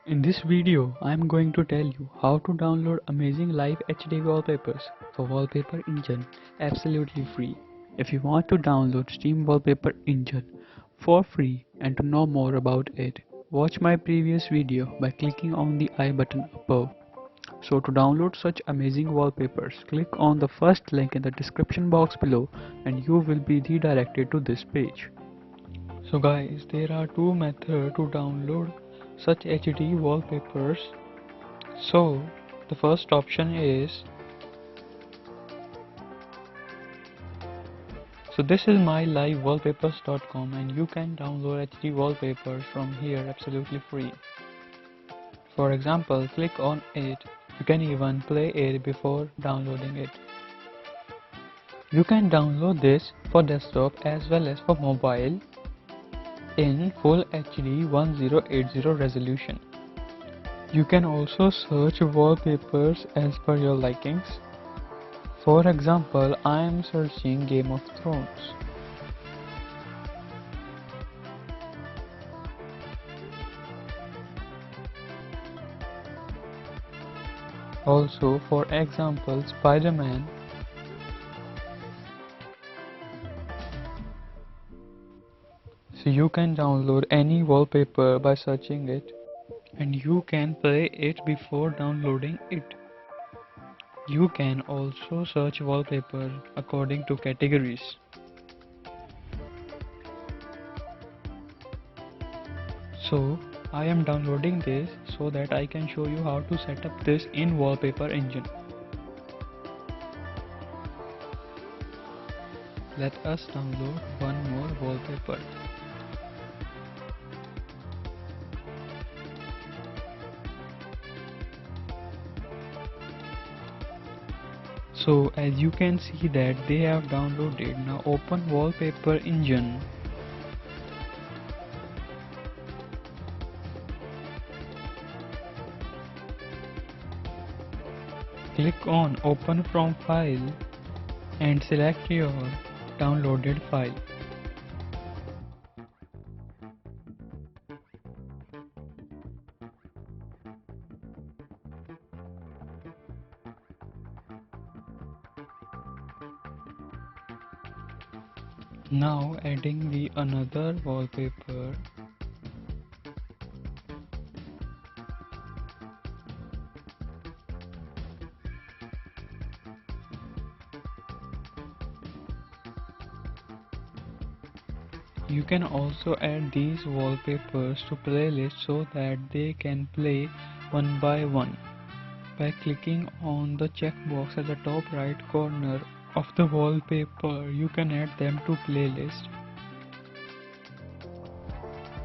In this video, I am going to tell you how to download amazing live HD wallpapers for Wallpaper Engine absolutely free. If you want to download Steam Wallpaper Engine for free and to know more about it, watch my previous video by clicking on the I button above. So to download such amazing wallpapers, click on the first link in the description box below and you will be redirected to this page. So guys, there are two methods to download such HD wallpapers. So the first option is, this is mylivewallpapers.com and you can download HD wallpapers from here absolutely free. For example, click on it. You can even play it before downloading it. You can download this for desktop as well as for mobile in full HD 1080 resolution. You can also search wallpapers as per your likings. For example, I am searching Game of Thrones. Also, for example, Spider-Man. So you can download any wallpaper by searching it, and you can play it before downloading it. You can also search wallpaper according to categories. So I am downloading this so that I can show you how to set up this in Wallpaper Engine. Let us download one more wallpaper. So as you can see that they have downloaded. Now open Wallpaper Engine. Click on Open from File and select your downloaded file. Now adding the another wallpaper. You can also add these wallpapers to playlists so that they can play one by one. By clicking on the checkbox at the top right corner of the wallpaper, you can add them to playlist.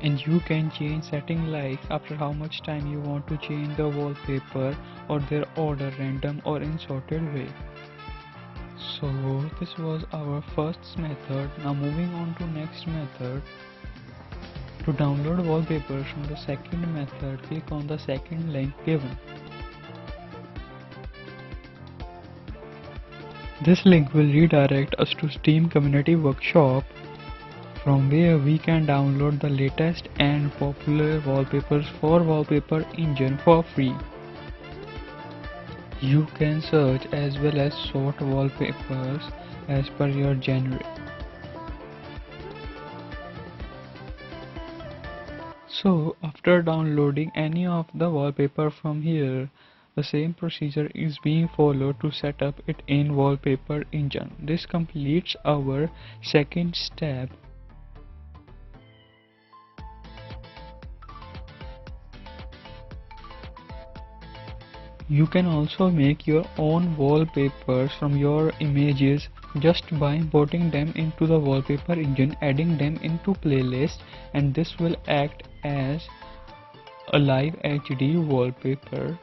And you can change setting like after how much time you want to change the wallpaper or their order, random or in sorted way. So this was our first method. Now moving on to next method. To download wallpapers from the second method, click on the second link given. This link will redirect us to Steam Community Workshop, from where we can download the latest and popular wallpapers for Wallpaper Engine for free. You can search as well as sort wallpapers as per your genre. So after downloading any of the wallpaper from here, the same procedure is being followed to set up it in Wallpaper Engine. This completes our second step. You can also make your own wallpapers from your images just by importing them into the Wallpaper Engine, adding them into playlist, and this will act as a live HD wallpaper